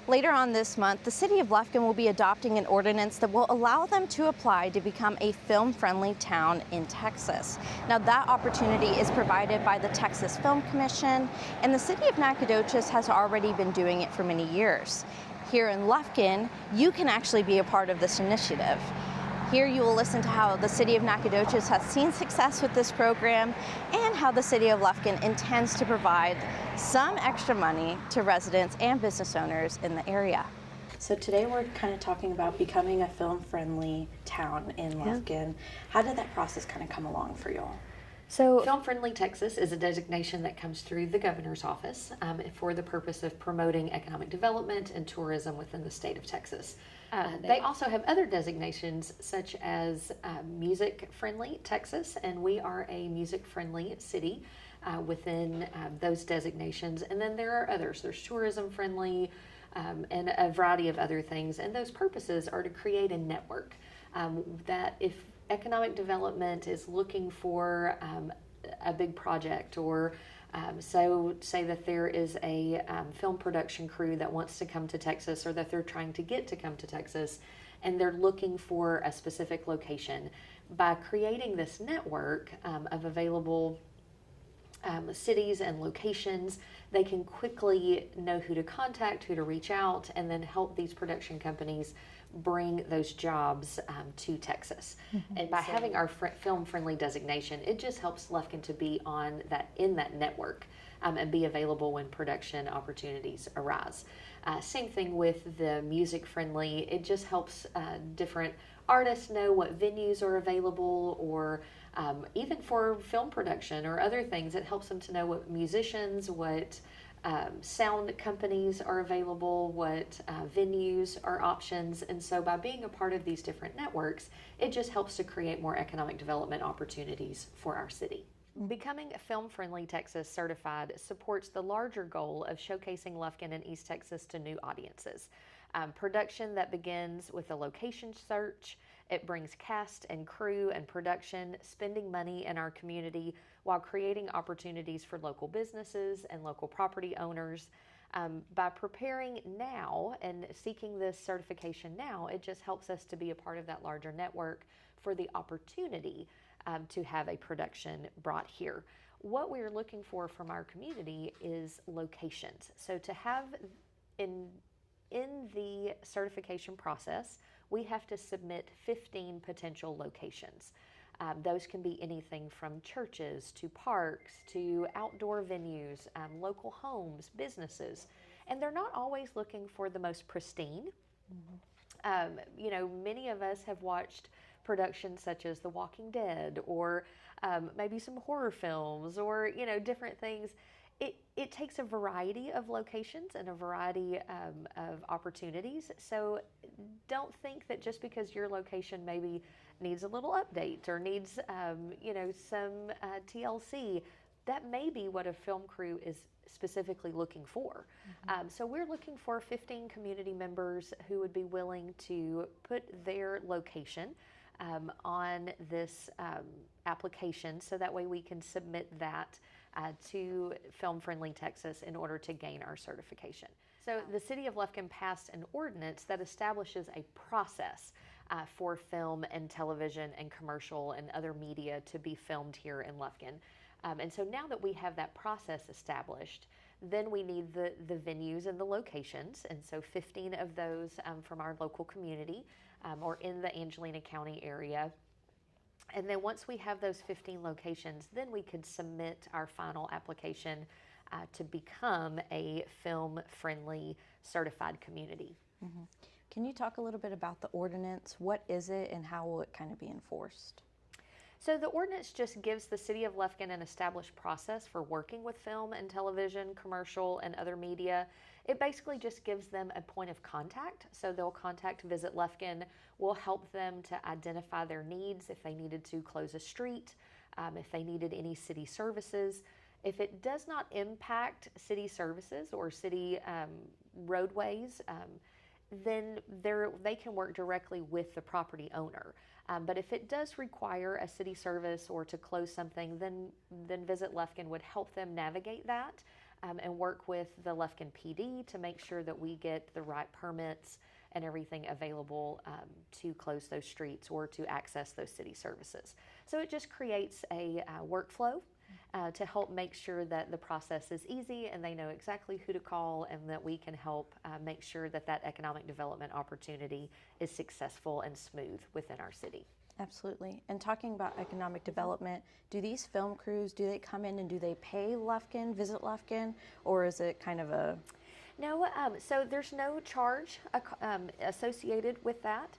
Later on this month, the City of Lufkin will be adopting an ordinance that will allow them to apply to become a film-friendly town in Texas. Now, that opportunity is provided by the Texas Film Commission, and the City of Nacogdoches has already been doing it for many years. Here in Lufkin, you can actually be a part of this initiative. Here you will listen to how the City of Nacogdoches has seen success with this program and how the City of Lufkin intends to provide some extra money to residents and business owners in the area. So today we're kind of talking about becoming a film-friendly town in Lufkin. How did that process kind of come along for y'all? So Film Friendly Texas is a designation that comes through the governor's office for the purpose of promoting economic development and tourism within the state of Texas. They also have other designations such as Music Friendly Texas, and we are a music friendly city within those designations. And then there are others. There's tourism friendly and a variety of other things. And those purposes are to create a network that if economic development is looking for a big project, or so say that there is a film production crew that wants to come to Texas, or that they're trying to get to come to Texas, and they're looking for a specific location. By creating this network of available cities and locations, they can quickly know who to contact, who to reach out, and then help these production companies bring those jobs to Texas. And by having our film-friendly designation, it just helps Lufkin to be in that network and be available when production opportunities arise. Same thing with the music-friendly. It just helps different artists know what venues are available, or even for film production or other things, it helps them to know what musicians, what sound companies are available, what venues are options. And so by being a part of these different networks, it just helps to create more economic development opportunities for our city. Becoming Film Friendly Texas certified supports the larger goal of showcasing Lufkin and East Texas to new audiences. Production that begins with a location search. It brings cast and crew and production, spending money in our community while creating opportunities for local businesses and local property owners. By preparing now and seeking this certification now, it just helps us to be a part of that larger network for the opportunity to have a production brought here. What we're looking for from our community is locations. So to have in the certification process, we have to submit 15 potential locations. Those can be anything from churches to parks to outdoor venues, local homes, businesses. And they're not always looking for the most pristine. Many of us have watched productions such as The Walking Dead, or maybe some horror films, or different things. It takes a variety of locations and a variety of opportunities. So don't think that just because your location maybe needs a little update or needs some TLC, that may be what a film crew is specifically looking for. So we're looking for 15 community members who would be willing to put their location on this application, so that way we can submit that to Film Friendly Texas in order to gain our certification. So the City of Lufkin passed an ordinance that establishes a process for film and television and commercial and other media to be filmed here in Lufkin. And so now that we have that process established, then we need the venues and the locations, and so 15 of those from our local community or in the Angelina County area. And then once we have those 15 locations, then we could submit our final application to become a film-friendly certified community. Can you talk a little bit about the ordinance? What is it and how will it kind of be enforced? So the ordinance just gives the City of Lufkin an established process for working with film and television, commercial, and other media. It basically just gives them a point of contact. So they'll contact Visit Lufkin. We'll help them to identify their needs if they needed to close a street, if they needed any city services. If it does not impact city services or city roadways, then they can work directly with the property owner. But if it does require a city service or to close something, then Visit Lufkin would help them navigate that and work with the Lufkin PD to make sure that we get the right permits and everything available to close those streets or to access those city services. So it just creates a workflow to help make sure that the process is easy and they know exactly who to call, and that we can help make sure that that economic development opportunity is successful and smooth within our city. Absolutely. And talking about economic development, do these film crews, do they come in and do they pay Lufkin, visit Lufkin, or is it kind of a... No, so there's no charge associated with that.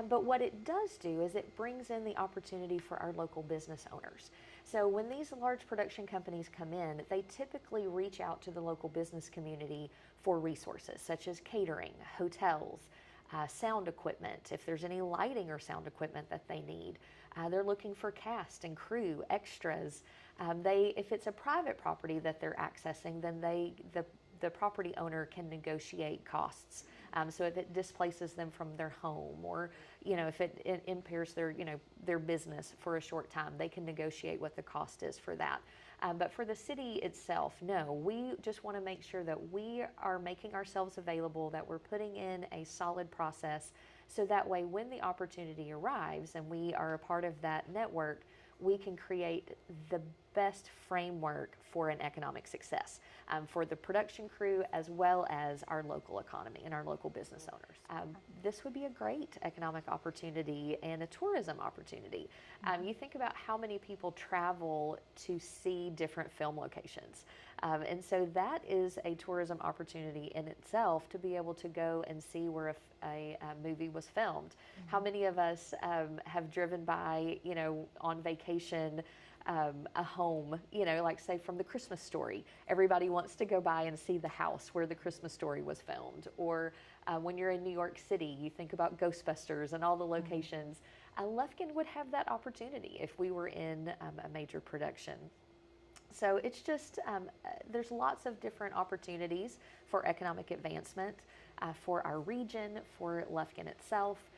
But what it does do is it brings in the opportunity for our local business owners. So when these large production companies come in, they typically reach out to the local business community for resources such as catering, hotels, sound equipment, if there's any lighting or sound equipment that they need. They're looking for cast and crew, extras. If it's a private property that they're accessing, then the property owner can negotiate costs. So if it displaces them from their home, or if it impairs their business for a short time, they can negotiate what the cost is for that. But for the city itself, no, we just want to make sure that we are making ourselves available, that we're putting in a solid process, so that way when the opportunity arrives and we are a part of that network, we can create the best framework for an economic success for the production crew as well as our local economy and our local business owners. This would be a great economic opportunity and a tourism opportunity. You think about how many people travel to see different film locations. And so that is a tourism opportunity in itself, to be able to go and see where a movie was filmed. How many of us have driven by, on vacation, a home, like say from The Christmas Story. Everybody wants to go by and see the house where The Christmas Story was filmed. Or when you're in New York City, you think about Ghostbusters and all the locations. Lufkin would have that opportunity if we were in a major production. So it's just, there's lots of different opportunities for economic advancement for our region, for Lufkin itself,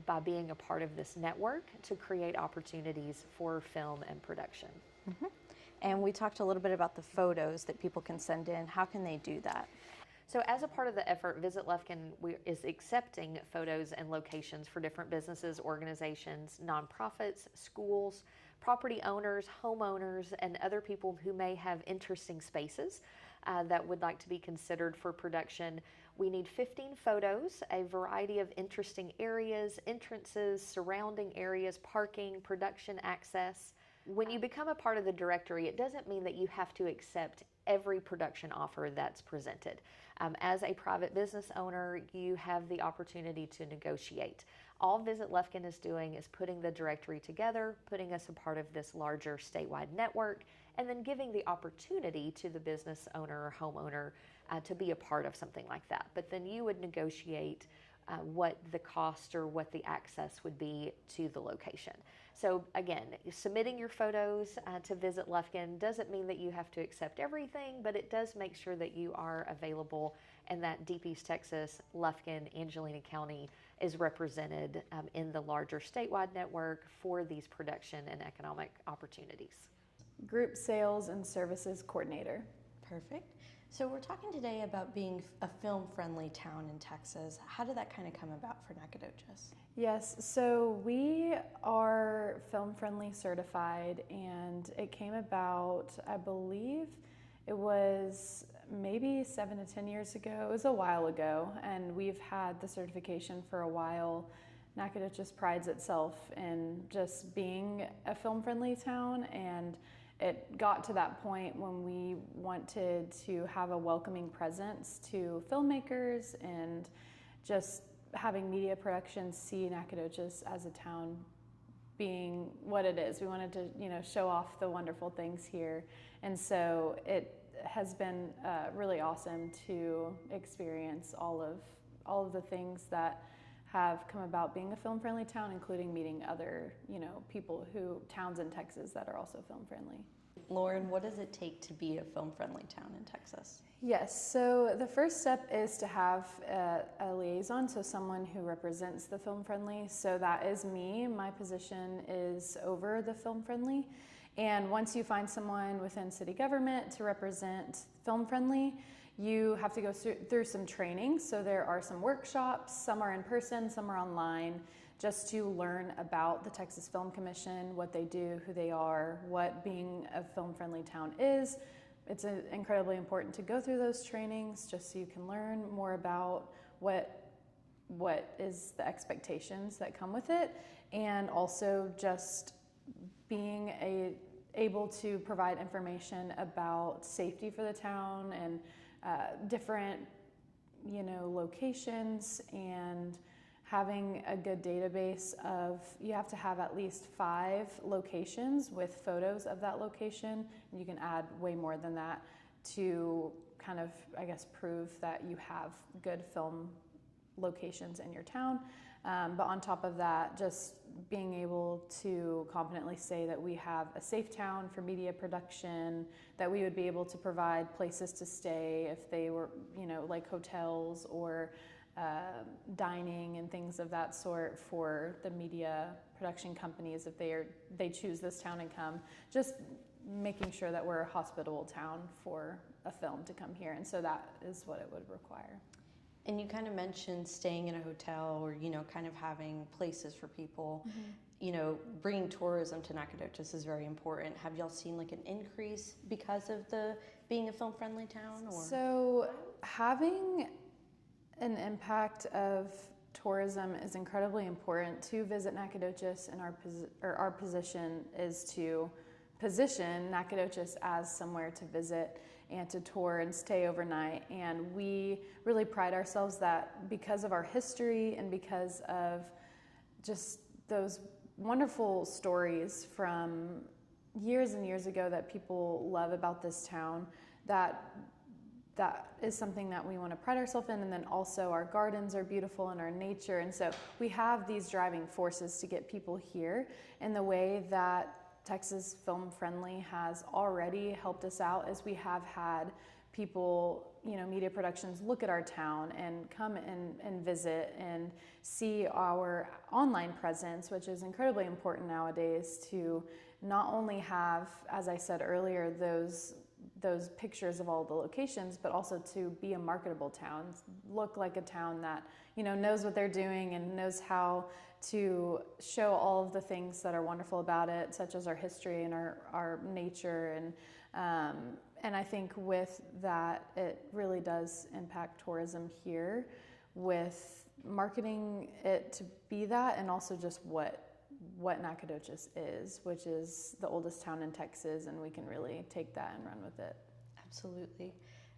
by being a part of this network to create opportunities for film and production. Mm-hmm. And we talked a little bit about the photos that people can send in. How can they do that? So as a part of the effort, Visit Lufkin is accepting photos and locations for different businesses, organizations, nonprofits, schools, property owners, homeowners, and other people who may have interesting spaces that would like to be considered for production. We need 15 photos, a variety of interesting areas, entrances, surrounding areas, parking, production access. When you become a part of the directory, it doesn't mean that you have to accept every production offer that's presented. As a private business owner, you have the opportunity to negotiate. All Visit Lufkin is doing is putting the directory together, putting us a part of this larger statewide network, and then giving the opportunity to the business owner or homeowner to be a part of something like that. But then you would negotiate what the cost or what the access would be to the location. So again, submitting your photos to Visit Lufkin doesn't mean that you have to accept everything, but it does make sure that you are available and that Deep East Texas, Lufkin, Angelina County is represented in the larger statewide network for these production and economic opportunities. Group Sales and Services Coordinator. Perfect. So we're talking today about being a film-friendly town in Texas. How did that kind of come about for Nacogdoches? Yes, so we are film-friendly certified, and it came about, I believe, it was maybe 7 to 10 years ago. It was a while ago, and we've had the certification for a while. Nacogdoches prides itself in just being a film-friendly town, and it got to that point when we wanted to have a welcoming presence to filmmakers and just having media productions see Nacogdoches as a town being what it is. We wanted to, show off the wonderful things here, and so it has been really awesome to experience all of the things that have come about being a film-friendly town, including meeting other, towns in Texas that are also film-friendly. Lauren, what does it take to be a film-friendly town in Texas? Yes, so the first step is to have a liaison, so someone who represents the film-friendly. So that is me. My position is over the film-friendly, And once you find someone within city government to represent Film Friendly, you have to go through some training. So there are some workshops, some are in person, some are online, just to learn about the Texas Film Commission, what they do, who they are, what being a film-friendly town is. It's incredibly important to go through those trainings just so you can learn more about what is the expectations that come with it, and also just being able to provide information about safety for the town and different, locations, and having a good database of, you have to have at least 5 locations with photos of that location, and you can add way more than that to kind of, prove that you have good film locations in your town. But on top of that, just being able to confidently say that we have a safe town for media production, that we would be able to provide places to stay if they were, like hotels or dining and things of that sort for the media production companies if they choose this town and come. Just making sure that we're a hospitable town for a film to come here, and so that is what it would require. And you kind of mentioned staying in a hotel or, kind of having places for people. Mm-hmm. Bringing tourism to Nacogdoches is very important. Have y'all seen like an increase because of being a film-friendly town? Or? So having an impact of tourism is incredibly important to Visit Nacogdoches, and our position is to position Nacogdoches as somewhere to visit and to tour and stay overnight. And we really pride ourselves that because of our history and because of just those wonderful stories from years and years ago that people love about this town, that is something that we want to pride ourselves in. And then also our gardens are beautiful and our nature. And so we have these driving forces to get people here in the way that Texas Film Friendly has already helped us out, as we have had people, media productions look at our town and come and visit and see our online presence, which is incredibly important nowadays to not only have, as I said earlier, those pictures of all the locations, but also to be a marketable town, look like a town that, knows what they're doing and knows how to show all of the things that are wonderful about it, such as our history and our nature. And I think with that, it really does impact tourism here with marketing it to be that, and also just what Nacogdoches is, which is the oldest town in Texas, and we can really take that and run with it. Absolutely.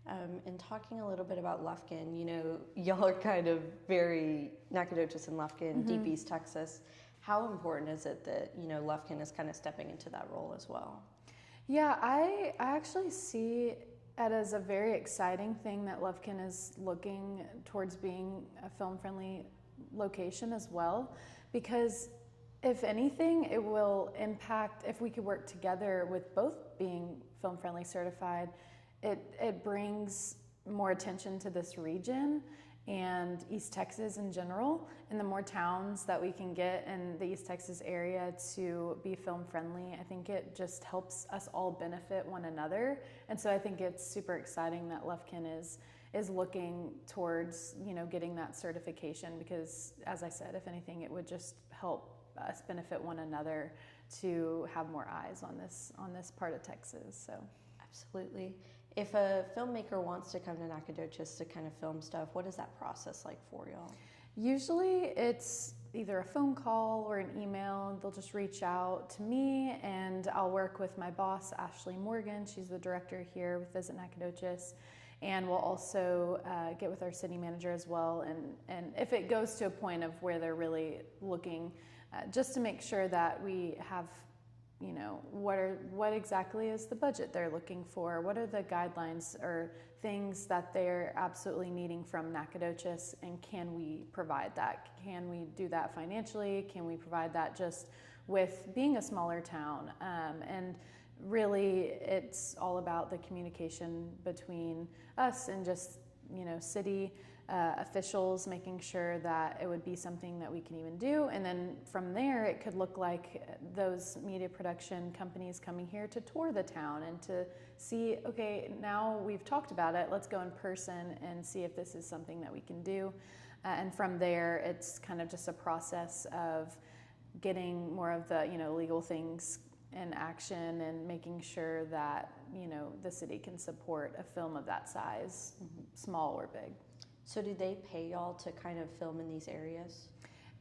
And talking a little bit about Lufkin, y'all are kind of very Nacogdoches and Lufkin, mm-hmm. Deep East Texas. How important is it that, Lufkin is kind of stepping into that role as well? Yeah, I actually see it as a very exciting thing that Lufkin is looking towards being a film-friendly location as well, because if anything, it will impact, if we could work together with both being film-friendly certified, it brings more attention to this region and East Texas in general, and the more towns that we can get in the East Texas area to be film-friendly, I think it just helps us all benefit one another. And so I think it's super exciting that Lufkin is looking towards, getting that certification, because as I said, if anything, it would just help us benefit one another to have more eyes on this part of Texas. So absolutely. If a filmmaker wants to come to Nacogdoches to kind of film stuff, what is that process like for y'all? Usually it's either a phone call or an email. They'll just reach out to me, and I'll work with my boss, Ashley Morgan. She's the director here with Visit Nacogdoches. And we'll also get with our city manager as well. And if it goes to a point of where they're really looking, just to make sure that we have, what exactly is the budget they're looking for? What are the guidelines or things that they're absolutely needing from Nacogdoches, and can we provide that? Can we do that financially? Can we provide that just with being a smaller town? And really, it's all about the communication between us and just, city officials, making sure that it would be something that we can even do. And then from there, it could look like those media production companies coming here to tour the town and to see, okay, now we've talked about it, let's go in person and see if this is something that we can do. And from there, it's kind of just a process of getting more of the, legal things in action and making sure that, the city can support a film of that size, small or big. So do they pay y'all to kind of film in these areas?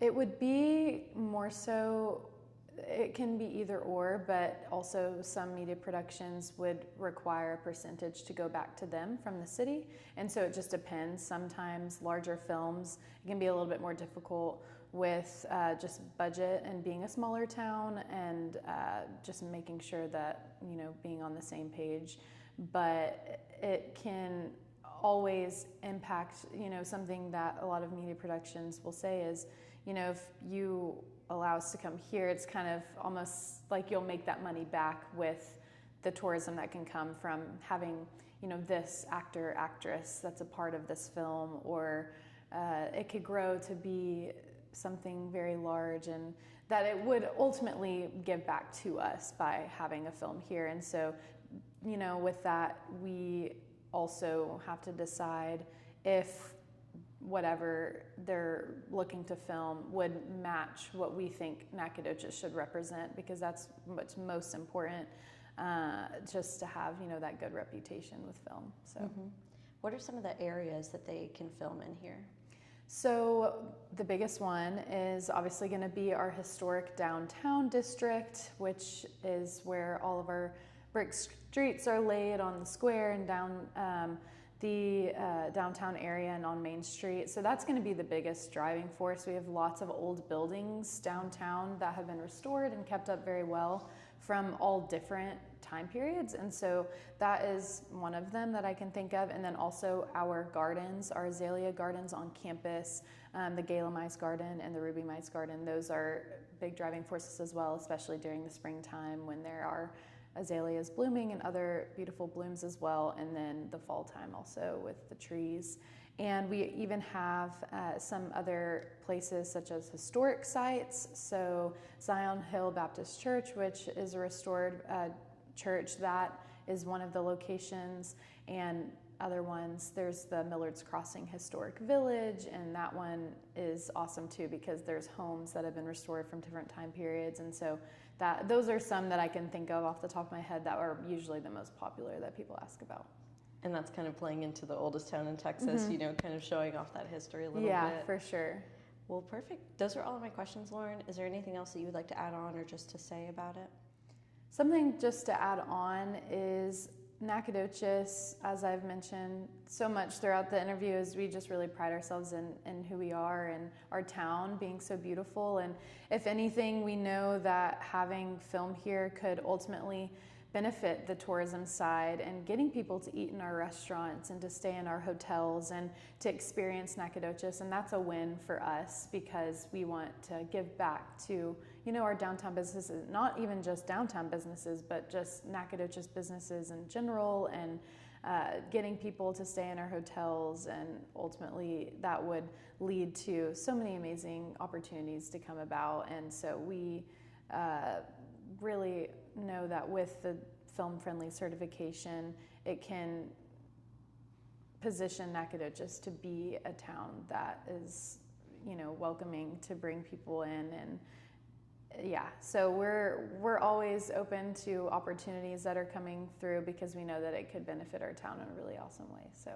It would be more so, it can be either or, but also some media productions would require a percentage to go back to them from the city. And so it just depends. Sometimes larger films, it can be a little bit more difficult with just budget and being a smaller town and just making sure that, being on the same page. But it can always impact, something that a lot of media productions will say is, if you allow us to come here, it's kind of almost like you'll make that money back with the tourism that can come from having, this actor, actress that's a part of this film, or it could grow to be something very large, and that it would ultimately give back to us by having a film here. And so, with that, we also have to decide if whatever they're looking to film would match what we think Nacogdoches should represent, because that's what's most important, just to have, that good reputation with film. So, What are some of the areas that they can film in here? So the biggest one is obviously going to be our historic downtown district, which is where all of our brick streets are laid on the square and down the downtown area and on Main Street. So that's going to be the biggest driving force. We have lots of old buildings downtown that have been restored and kept up very well from all different time periods. And so that is one of them that I can think of. And then also our gardens, our azalea gardens on campus, the Gala Mize Garden and the Ruby Mize Garden. Those are big driving forces as well, especially during the springtime when there are azaleas blooming and other beautiful blooms as well. And then the fall time also with the trees. And we even have some other places such as historic sites. So Zion Hill Baptist Church, which is a restored church, that is one of the locations. And other ones, there's the Millard's Crossing Historic Village, and that one is awesome too because there's homes that have been restored from different time periods. And so those are some that I can think of off the top of my head that are usually the most popular that people ask about. And that's kind of playing into the oldest town in Texas, kind of showing off that history a little bit. Yeah, for sure. Well, perfect. Those are all of my questions, Lauren. Is there anything else that you would like to add on or just to say about it? Something just to add on is Nacogdoches, as I've mentioned so much throughout the interview, is we just really pride ourselves in who we are and our town being so beautiful. And if anything, we know that having film here could ultimately benefit the tourism side and getting people to eat in our restaurants and to stay in our hotels and to experience Nacogdoches. And that's a win for us because we want to give back to, our downtown businesses, not even just downtown businesses, but just Nacogdoches businesses in general, and getting people to stay in our hotels. And ultimately that would lead to so many amazing opportunities to come about. And so we really know that with the film-friendly certification, it can position Nacogdoches to be a town that is, welcoming to bring people in. And so we're always open to opportunities that are coming through because we know that it could benefit our town in a really awesome way. So.